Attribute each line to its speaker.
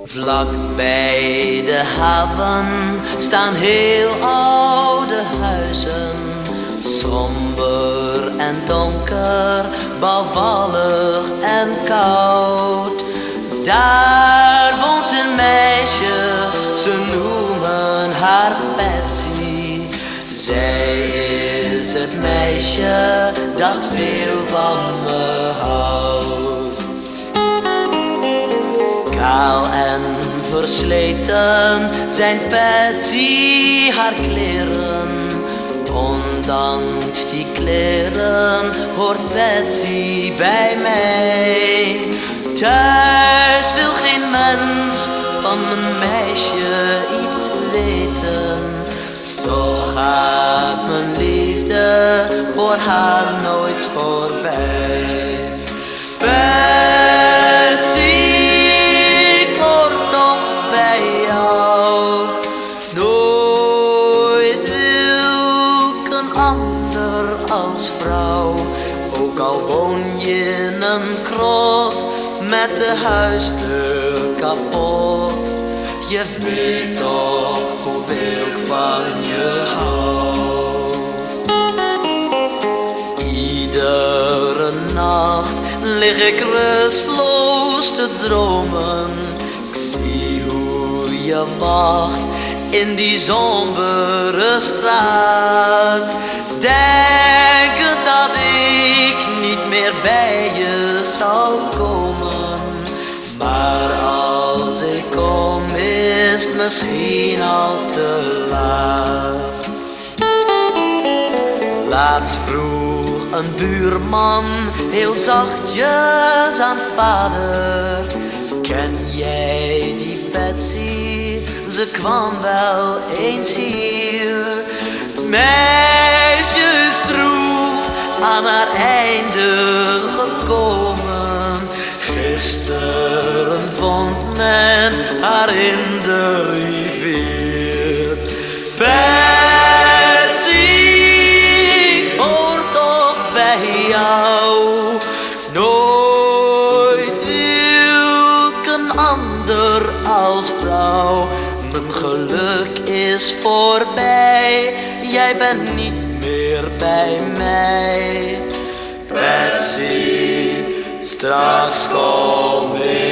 Speaker 1: Vlak bij de haven staan heel oude huizen, somber en donker, bouwvallig en koud. Daar woont een meisje, ze noemen haar Betsy. Zij is het meisje dat veel van me houdt. Kaal en versleten zijn Betsy haar kleren. Ondanks die kleren hoort Betsy bij mij. Thuis wil geen mens van mijn meisje iets weten. Toch gaat mijn liefde voor haar nooit voorbij. Betsy, ik hoor toch bij jou. Nooit wil ik een ander als vrouw. Ook al woon je in een krot met de huisdeur kapot. Je weet toch hoeveel ik van je hou. Iedere nacht lig ik rustloos te dromen. Ik zie hoe je wacht in die sombere straat. Denk dat ik niet meer bij je zal komen. Maar als ik kom is het misschien al te laat. Laatst vroeg een buurman heel zachtjes aan vader: ken jij die Betsy? Ze kwam wel eens hier. Het meisje is droef aan haar einde gekomen. Gisteren vond men haar in de rivier. Betsy, ik hoor toch bij jou. Nooit wil ik een ander als vrouw. Mijn geluk is voorbij, jij bent niet meer bij mij. Betsy, straks kom ik.